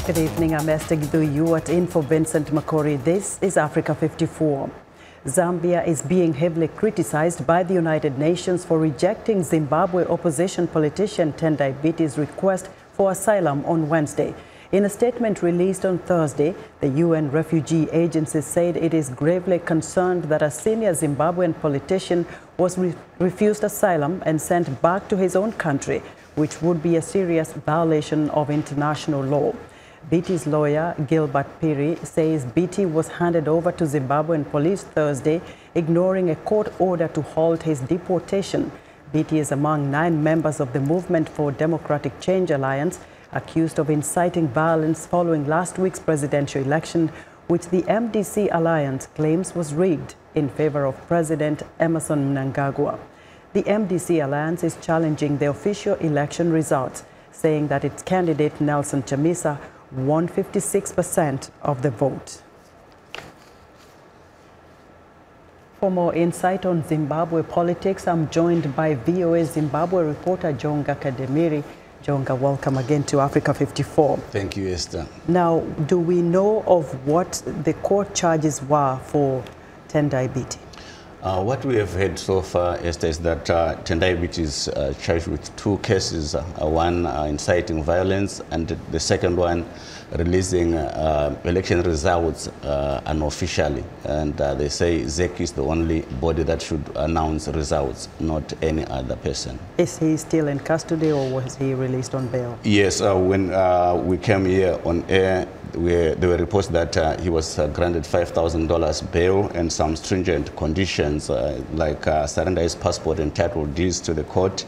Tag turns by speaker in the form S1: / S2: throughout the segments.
S1: Good evening, I'm Esther Guithi-Ewart in for Vincent Makori. This is Africa 54. Zambia is being heavily criticized by the United Nations for rejecting Zimbabwe opposition politician Tendai Biti's request for asylum on Wednesday. In a statement released on Thursday, the UN Refugee Agency said it is gravely concerned that a senior Zimbabwean politician was refused asylum and sent back to his own country, which would be a serious violation of international law. Biti's lawyer, Gilbert Piri, says Biti was handed over to Zimbabwean police Thursday, ignoring a court order to halt his deportation. Biti is among 9 members of the Movement for Democratic Change Alliance, accused of inciting violence following last week's presidential election, which the MDC Alliance claims was rigged in favor of President Emmerson Mnangagwa. The MDC Alliance is challenging the official election results, saying that its candidate Nelson Chamisa won 56% of the vote. For more insight on Zimbabwe politics, I'm joined by VOA Zimbabwe reporter Jonga Kademiri. Jonga, welcome again to Africa 54.
S2: Thank you, Esther.
S1: Now, do we know of what the court charges were for Tendai Biti?
S2: What we have heard so far, Esther, is that Tendai Biti is charged with 2 cases, one inciting violence and the second one releasing election results unofficially. And they say ZEC is the only body that should announce results, not any other person.
S1: Is he still in custody or was he released on bail?
S2: Yes, when we came here on air, there were reports that he was granted $5,000 bail and some stringent conditions like surrender his passport and title deeds to the court,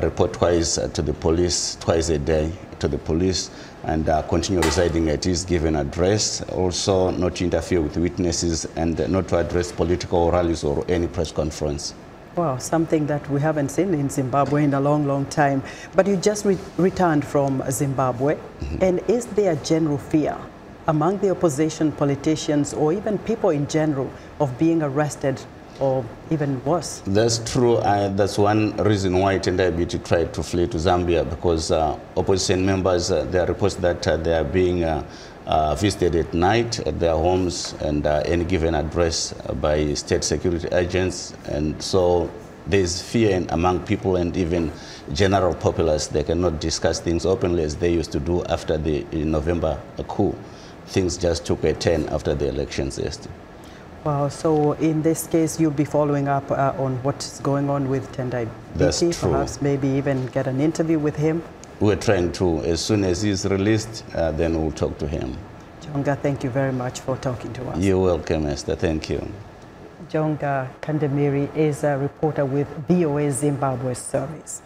S2: report twice to the police, twice a day to the police, and continue residing at his given address. Also not to interfere with witnesses and not to address political rallies or any press conference.
S1: Wow, something that we haven't seen in Zimbabwe in a long, long time. But you just returned from Zimbabwe. And is there general fear among the opposition politicians or even people in general of being arrested or even worse?
S2: That's true. That's one reason why Tendai Biti tried to flee to Zambia, because opposition members, there are reports that they are being visited at night at their homes and any given address by state security agents. And so there's fear among people and even general populace. They cannot discuss things openly as they used to do after the November coup. Things just took a turn after the elections yesterday.
S1: Wow, so in this case, you'll be following up on what's going on with Tendai Biti.
S2: That's true.
S1: Perhaps maybe even get an interview with him?
S2: We're trying to. As soon as he's released, then we'll talk to him.
S1: Jonga, thank you very much for talking to us.
S2: You're welcome, Esther. Thank you.
S1: Jonga Kademiri is a reporter with VOA Zimbabwe Service.